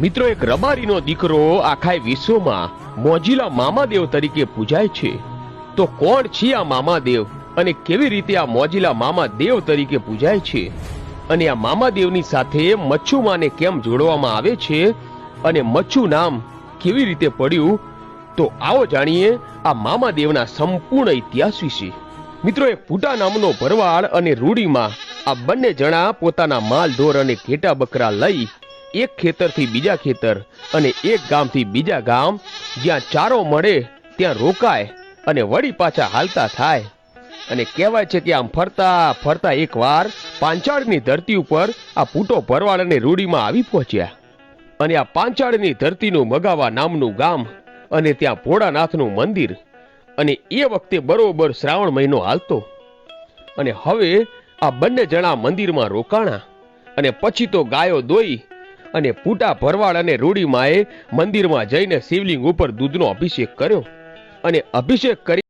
મિત્રો, એક રબારીનો દીકરો આખા વિશ્વમાં મોજીલા મામાદેવ તરીકે પૂજાય છે. તો કોણ છે આ મામાદેવ અને કેવી રીતે આ મોજીલા મામાદેવ તરીકે પૂજાય છે અને આ મામાદેવની સાથે મચ્છુમાને કેમ જોડવામાં આવે છે અને મચ્છુ નામ કેવી રીતે પડ્યું, તો આવો જાણીએ આ મામાદેવના સંપૂર્ણ ઇતિહાસ વિશે. મિત્રો, એક પૂટા નામનો ભરવાડ અને રૂડીમાં આ બંને જણા પોતાના માલ ઢોર અને ઘેટા બકરા લઈ એક ખેતરથી બીજા ખેતર અને એક ગામથી બીજા ગામ જ્યાં ચારો મળે ત્યાં રોકાય અને વળી પાછા હાલતા થાય. અને કહેવાય છે કે આમ ફરતા ફરતા એકવાર પાંચાળની ધરતી ઉપર આ પૂટો ભરવાડ અને રૂડીમાં આવી પહોંચ્યા. અને આ પાંચાળની ધરતીનું મગાવા નામનું ગામ અને ત્યાં ભોળાનાથનું મંદિર. અને એ વખતે બરોબર શ્રાવણ મહિનો હાલતો. અને હવે આ બંને જણા મંદિરમાં રોકાણા અને પછી તો ગાયો દોઈ અને પૂટા ભરવાડ અને રૂડીમાએ મંદિરમાં જઈને શિવલિંગ ઉપર દૂધનો અભિષેક કર્યો અને અભિષેક કરી